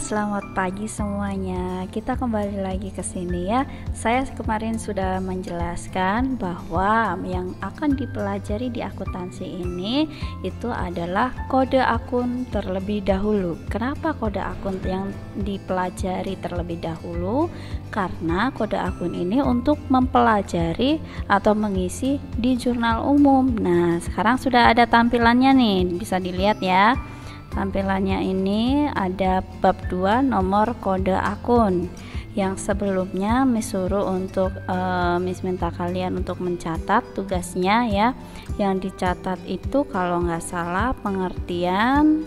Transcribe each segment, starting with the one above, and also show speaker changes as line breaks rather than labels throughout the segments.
selamat pagi semuanya. Kita kembali lagi ke sini ya. Saya kemarin sudah menjelaskan bahwa yang akan dipelajari di akuntansi ini itu adalah kode akun terlebih dahulu. Kenapa kode akun yang dipelajari terlebih dahulu? Karena kode akun ini untuk mempelajari atau mengisi di jurnal umum. Nah, sekarang sudah ada tampilannya nih, bisa dilihat ya. Tampilannya ini ada bab 2 nomor kode akun. Yang sebelumnya Miss suruh untuk Miss minta kalian untuk mencatat tugasnya ya. Yang dicatat itu kalau nggak salah pengertian,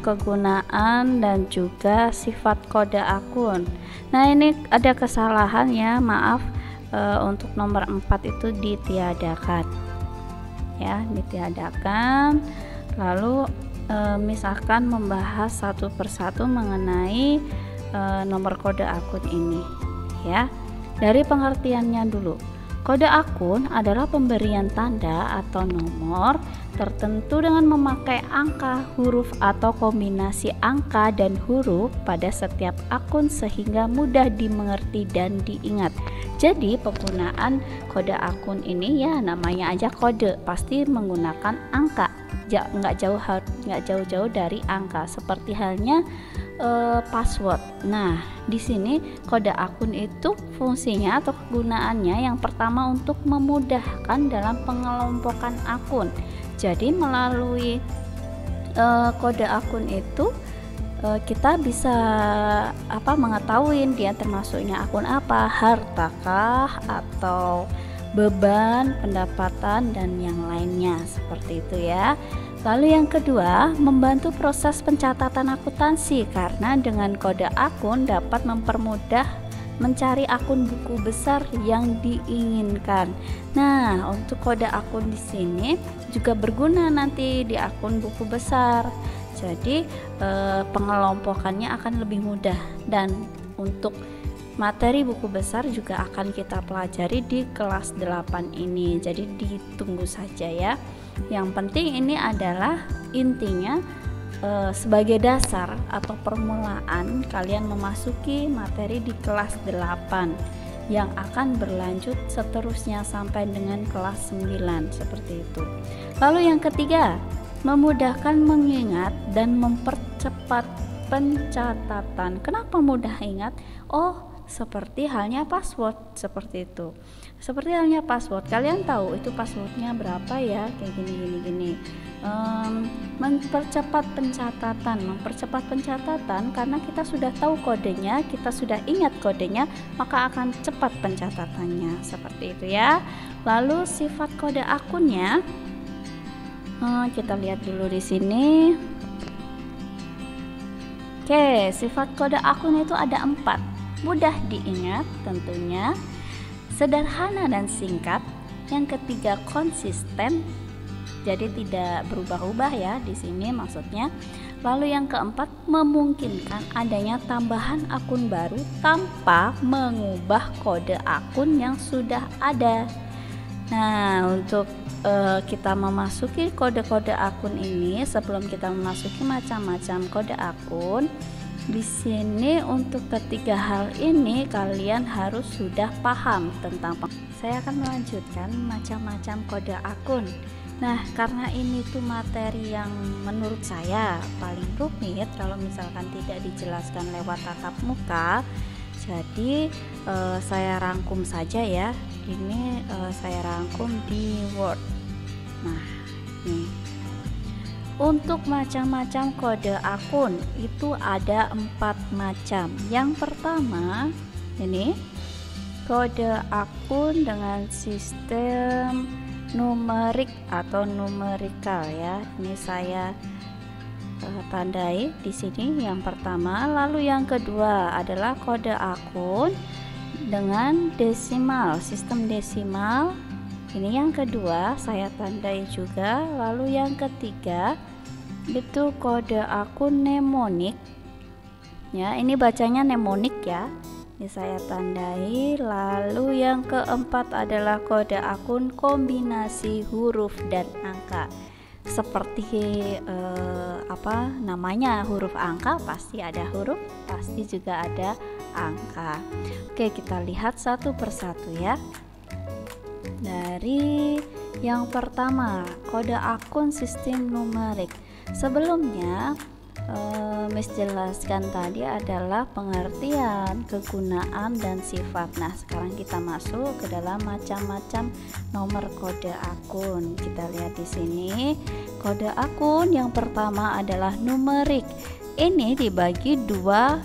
kegunaan, dan juga sifat kode akun. Nah, ini ada kesalahan ya, maaf, untuk nomor 4 itu ditiadakan ya, ditiadakan. Lalu Miss akan membahas satu persatu mengenai nomor kode akun ini ya. Dari pengertiannya dulu. Kode akun adalah pemberian tanda atau nomor tertentu dengan memakai angka, huruf atau kombinasi angka dan huruf pada setiap akun sehingga mudah dimengerti dan diingat. Jadi penggunaan kode akun ini ya namanya aja kode, pasti menggunakan angka. Nggak jauh-jauh dari angka, seperti halnya password. Nah, di sini kode akun itu fungsinya atau kegunaannya yang pertama untuk memudahkan dalam pengelompokan akun. Jadi melalui kode akun itu kita bisa mengetahui dia termasuknya akun apa, hartakah atau beban, pendapatan, dan yang lainnya seperti itu ya. Lalu yang kedua, membantu proses pencatatan akuntansi karena dengan kode akun dapat mempermudah mencari akun buku besar yang diinginkan. Nah, untuk kode akun di sini juga berguna nanti di akun buku besar. Jadi pengelompokannya akan lebih mudah, dan untuk materi buku besar juga akan kita pelajari di kelas 8 ini. Jadi ditunggu saja ya. Yang penting ini adalah intinya sebagai dasar atau permulaan kalian memasuki materi di kelas 8 yang akan berlanjut seterusnya sampai dengan kelas 9 seperti itu. Lalu yang ketiga, memudahkan mengingat dan mempercepat pencatatan. Kenapa mudah ingat? Seperti halnya password, seperti itu. Seperti halnya password, kalian tahu itu passwordnya berapa ya, kayak gini. Mempercepat pencatatan karena kita sudah tahu kodenya, kita sudah ingat kodenya, maka akan cepat pencatatannya, seperti itu ya. Lalu sifat kode akunnya, kita lihat dulu di sini. Oke, sifat kode akun itu ada 4. Mudah diingat tentunya, sederhana dan singkat. Yang ketiga, konsisten, jadi tidak berubah-ubah ya di sini maksudnya. Lalu yang keempat, memungkinkan adanya tambahan akun baru tanpa mengubah kode akun yang sudah ada. Nah, untuk kita memasuki kode-kode akun ini, sebelum kita memasuki macam-macam kode akun, di sini untuk ketiga hal ini kalian harus sudah paham tentang. Saya akan melanjutkan macam-macam kode akun. Nah, karena ini tuh materi yang menurut saya paling rumit kalau misalkan tidak dijelaskan lewat tatap muka, jadi saya rangkum saja ya. Ini saya rangkum di Word. Nah, nih. Untuk macam-macam kode akun itu ada 4 macam. Yang pertama ini kode akun dengan sistem numerik atau numerikal ya. Ini saya tandai di sini yang pertama. Lalu yang kedua adalah kode akun dengan desimal, sistem desimal. Ini yang kedua saya tandai juga. Lalu yang ketiga itu kode akun mnemonik ya, ini bacanya mnemonik ya, ini saya tandai. Lalu yang keempat adalah kode akun kombinasi huruf dan angka. seperti namanya huruf angka, pasti ada huruf, pasti juga ada angka. Oke, kita lihat satu persatu ya. Dari yang pertama, kode akun sistem numerik. Sebelumnya Miss jelaskan tadi adalah pengertian, kegunaan, dan sifat. Nah, sekarang kita masuk ke dalam macam-macam nomor kode akun. Kita lihat di sini, kode akun yang pertama adalah numerik. Ini dibagi dua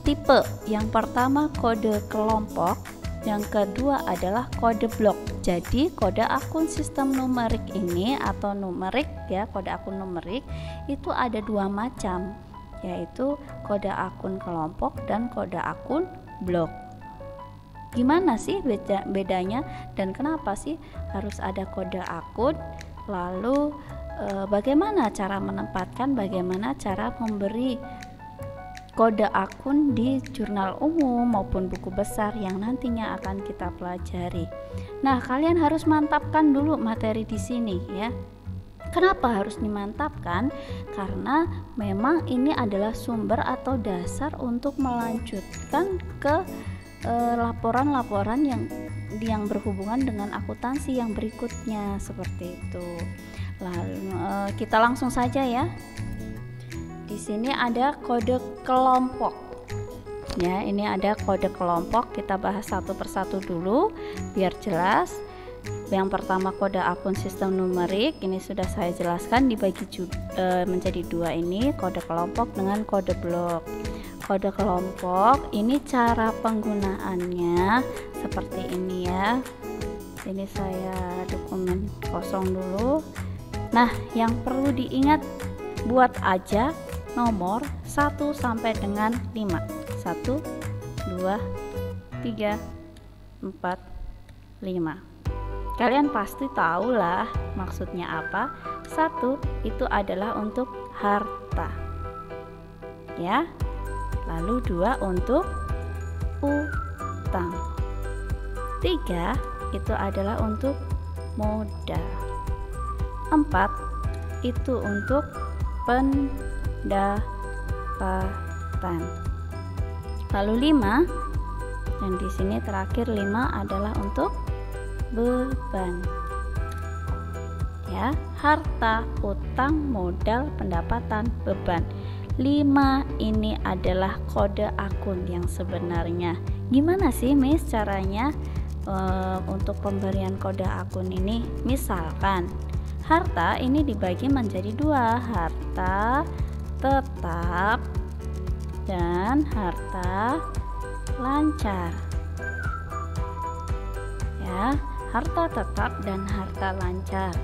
tipe. Yang pertama kode kelompok, yang kedua adalah kode blok. Jadi kode akun sistem numerik ini atau numerik ya, kode akun numerik itu ada dua macam, yaitu kode akun kelompok dan kode akun blok. Gimana sih bedanya dan kenapa sih harus ada kode akun? Lalu bagaimana cara menempatkan, bagaimana cara memberi kode akun di jurnal umum maupun buku besar yang nantinya akan kita pelajari. Nah, kalian harus mantapkan dulu materi di sini ya. Kenapa harus dimantapkan? Karena memang ini adalah sumber atau dasar untuk melanjutkan ke laporan-laporan yang berhubungan dengan akuntansi yang berikutnya, seperti itu. Lalu kita langsung saja ya. Di sini ada kode kelompok. Ya, ini ada kode kelompok. Kita bahas satu persatu dulu biar jelas. Yang pertama kode akun sistem numerik, ini sudah saya jelaskan, dibagi menjadi dua, ini kode kelompok dengan kode blok. Kode kelompok ini cara penggunaannya seperti ini ya. Ini saya dokumen kosong dulu. Nah, yang perlu diingat, buat aja nomor 1 sampai dengan 5. 1 2 3 4 5. Kalian pasti tahu lah maksudnya apa. 1 itu adalah untuk harta ya. Lalu 2 untuk utang. 3 itu adalah untuk modal. 4 itu untuk pendapatan. Lalu 5, dan di sini terakhir 5 adalah untuk beban. Ya, harta, utang, modal, pendapatan, beban. 5 ini adalah kode akun yang sebenarnya. Gimana sih Miss caranya untuk pemberian kode akun ini? Misalkan harta ini dibagi menjadi dua, harta tetap dan harta lancar. Ya, harta tetap dan harta lancar.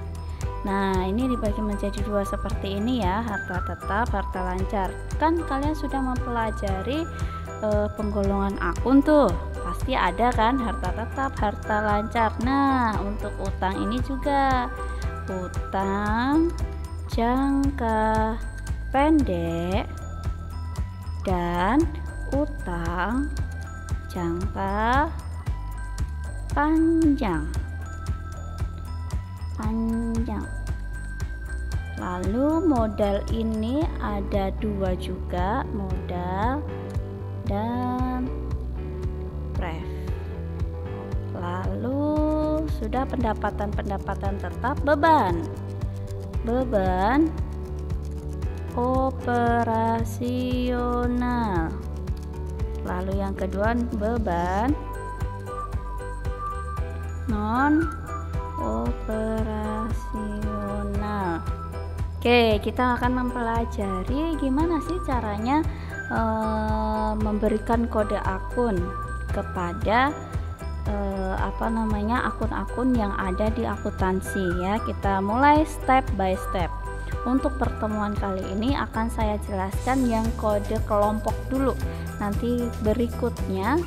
Nah, ini dibagi menjadi dua seperti ini ya, harta tetap, harta lancar. Kan kalian sudah mempelajari penggolongan akun tuh. Pasti ada kan harta tetap, harta lancar. Nah, untuk utang ini juga. Utang jangka pendek dan utang jangka panjang. Lalu modal ini ada dua juga, modal dan pref. Lalu sudah pendapatan tetap, beban operasional. Lalu yang kedua beban non operasional. Oke, kita akan mempelajari gimana sih caranya memberikan kode akun kepada akun-akun yang ada di akuntansi ya. Kita mulai step by step. Untuk pertemuan kali ini akan saya jelaskan yang kode kelompok dulu. Nanti berikutnya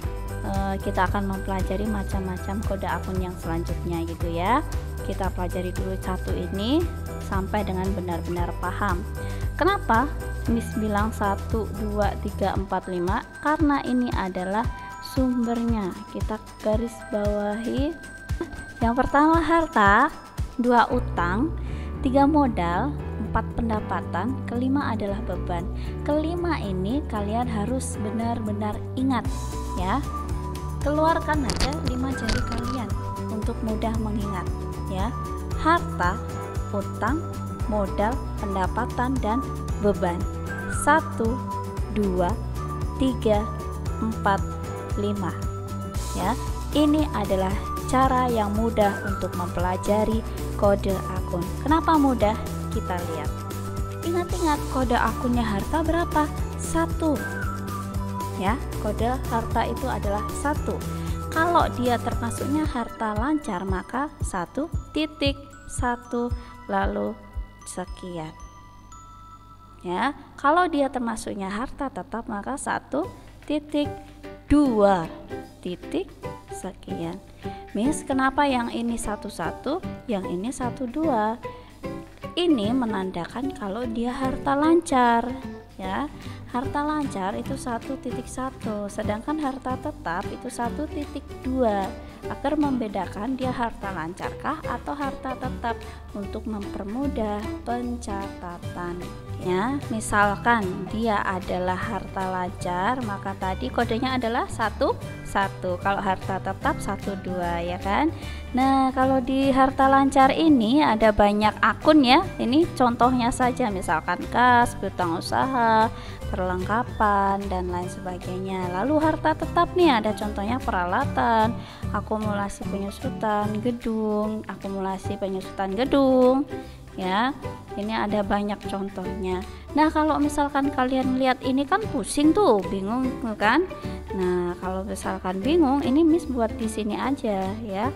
kita akan mempelajari macam-macam kode akun yang selanjutnya gitu ya. Kita pelajari dulu satu ini sampai dengan benar-benar paham. Kenapa Miss bilang 1, 2, 3, 4, 5? Karena ini adalah sumbernya. Kita garis bawahi. Yang pertama harta, 2 utang, 3 modal, keempat pendapatan, kelima adalah beban. Kelima ini kalian harus benar-benar ingat ya. Keluarkan aja 5 jari kalian untuk mudah mengingat ya. Harta, utang, modal, pendapatan, dan beban. 1, 2, 3, 4, 5 ya. Ini adalah cara yang mudah untuk mempelajari kode akun. Kenapa mudah? Kita lihat. Ingat-ingat kode akunnya harta berapa? 1 ya. Kode harta itu adalah 1. Kalau dia termasuknya harta lancar maka 1.1 lalu sekian ya. Kalau dia termasuknya harta tetap maka 1.2 sekian. Miss, kenapa yang ini 11, yang ini 12? Ini menandakan kalau dia harta lancar ya. Harta lancar itu 1.1, sedangkan harta tetap itu 1.2. Agar membedakan dia harta lancarkah atau harta tetap untuk mempermudah pencatatan ya. Misalkan dia adalah harta lancar maka tadi kodenya adalah 11. Kalau harta tetap 12 ya kan. Nah, kalau di harta lancar ini ada banyak akun ya. Ini contohnya saja, misalkan kas, piutang usaha, perlengkapan, dan lain sebagainya. Lalu harta tetap nih ada contohnya peralatan, akumulasi penyusutan gedung, akumulasi penyusutan gedung ya. Ini ada banyak contohnya. Nah, kalau misalkan kalian lihat ini kan pusing tuh, bingung kan? Nah, kalau misalkan bingung, ini Miss buat di sini aja ya.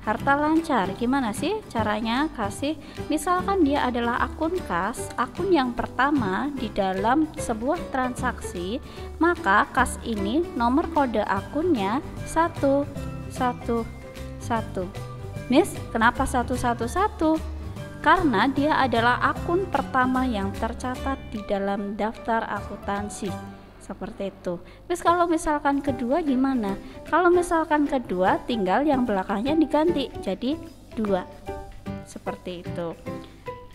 Harta lancar gimana sih caranya? Kasih misalkan dia adalah akun kas, akun yang pertama di dalam sebuah transaksi, maka kas ini nomor kode akunnya 111. Miss, kenapa 111? Karena dia adalah akun pertama yang tercatat di dalam daftar akuntansi. Seperti itu. Terus kalau misalkan kedua gimana? Kalau misalkan kedua tinggal yang belakangnya diganti jadi 2. Seperti itu.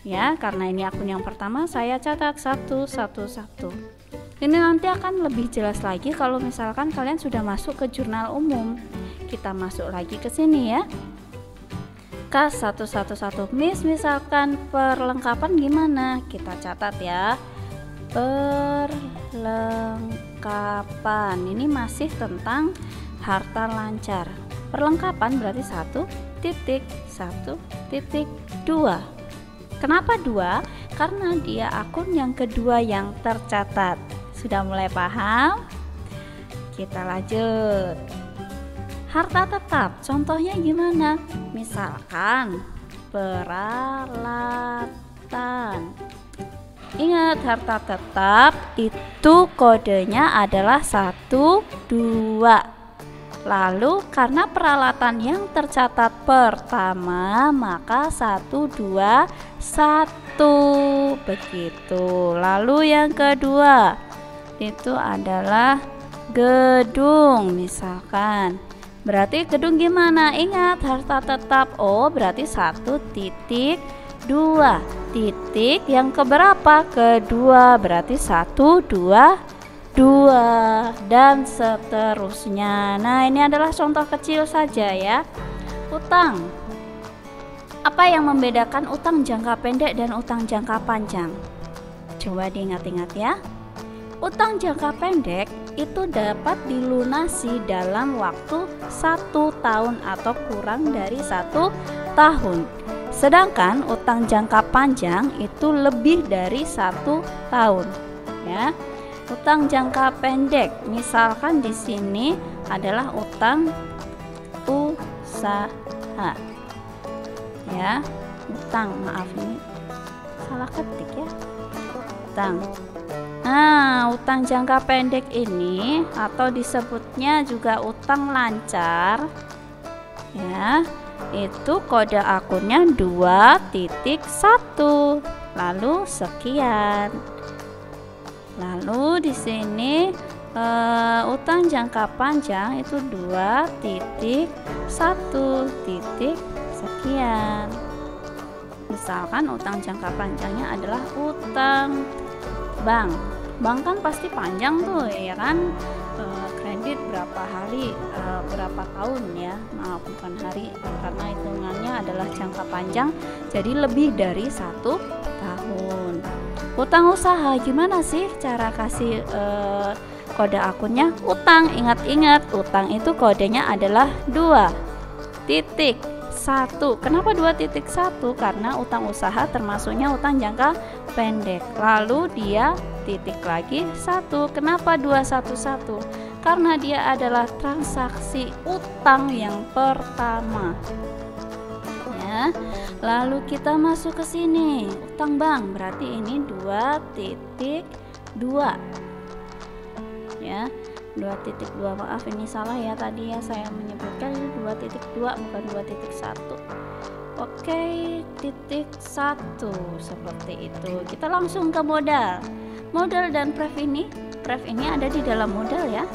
Ya, karena ini akun yang pertama saya catat 111. Ini nanti akan lebih jelas lagi kalau misalkan kalian sudah masuk ke jurnal umum. Kita masuk lagi ke sini ya. Kas 111. Miss, misalkan perlengkapan gimana? Kita catat ya. Perlengkapan ini masih tentang harta lancar. Perlengkapan berarti 1.1.2. Kenapa 2? Karena dia akun yang kedua yang tercatat. Sudah mulai paham? Kita lanjut. Harta tetap contohnya gimana? Misalkan peralatan. Ingat, harta tetap itu kodenya adalah 1, 2. Lalu karena peralatan yang tercatat pertama maka 1, 2, 1 begitu. Lalu yang kedua itu adalah gedung misalkan. Berarti gedung gimana? Ingat, harta tetap. Oh, berarti 1.2 titik yang keberapa? Kedua, berarti 1, 2, 2 dan seterusnya. Nah, ini adalah contoh kecil saja ya. Utang. Apa yang membedakan utang jangka pendek dan utang jangka panjang? Coba diingat-ingat ya. Utang jangka pendek itu dapat dilunasi dalam waktu 1 tahun atau kurang dari 1 tahun. Sedangkan utang jangka panjang itu lebih dari 1 tahun ya. Utang jangka pendek misalkan di sini adalah utang usaha ya. Utang, maaf ini salah ketik ya. Utang. Nah, utang jangka pendek ini atau disebutnya juga utang lancar ya. Itu kode akunnya 2.1 lalu sekian. Lalu di sini utang jangka panjang itu 2.1 sekian. misalkan utang jangka panjangnya adalah utang bank. Bank kan pasti panjang tuh ya kan, kredit berapa hari, berapa tahun ya, maaf bukan hari karena hitungannya adalah jangka panjang, jadi lebih dari 1 tahun. Utang usaha, gimana sih cara kasih kode akunnya? Utang, ingat-ingat utang itu kodenya adalah 2.1. Kenapa 2.1? Karena utang usaha termasuknya utang jangka pendek, lalu dia titik lagi 1. Kenapa 211? Karena dia adalah transaksi utang yang pertama ya. Lalu kita masuk ke sini, utang bank, berarti ini 2.2 ya. 2.2, maaf ini salah ya, tadi ya saya menyebutkan ini 2.2 bukan 2.1. Oke, titik 1 seperti itu. Kita langsung ke modal. Modal dan pref ini ada di dalam modal ya.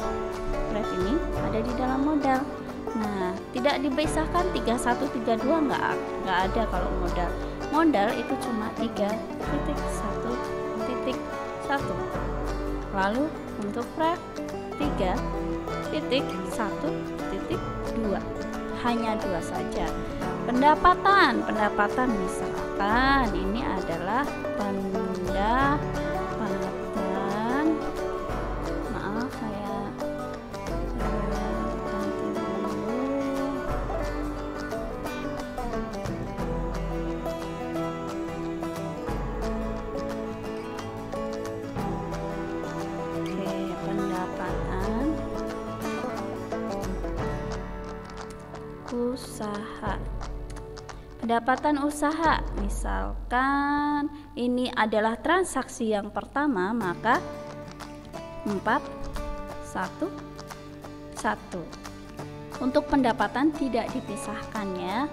Pref ini ada di dalam modal. Nah, tidak dipisahkan 31 32 nggak ada kalau modal. Modal itu cuma 3.1.1. Lalu untuk pref 3.1.2, hanya 2 saja. Pendapatan misalkan ini adalah pendapatan, maaf saya ganti dulu. Oke, pendapatan usaha. Pendapatan usaha, misalkan ini adalah transaksi yang pertama, maka 4.1.1. Untuk pendapatan tidak dipisahkan ya.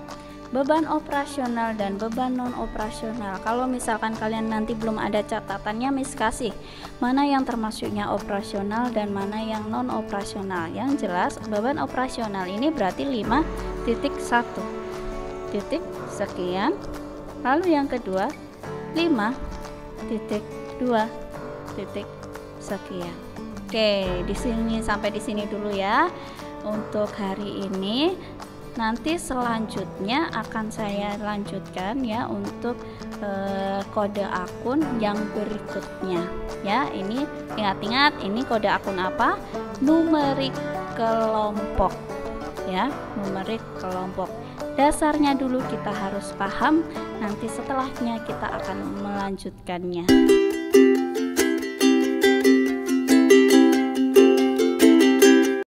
Beban operasional dan beban non operasional. Kalau misalkan kalian nanti belum ada catatannya, Miss kasih mana yang termasuknya operasional dan mana yang non operasional. Yang jelas beban operasional ini berarti 5.1 titik sekian. Lalu yang kedua 5.2 titik sekian. Oke, di sini sampai di sini dulu ya untuk hari ini. Nanti selanjutnya akan saya lanjutkan ya untuk kode akun yang berikutnya ya. Ini ingat-ingat, ini kode akun apa? Numerik kelompok ya, numerik kelompok. Dasarnya dulu kita harus paham, nanti setelahnya kita akan melanjutkannya.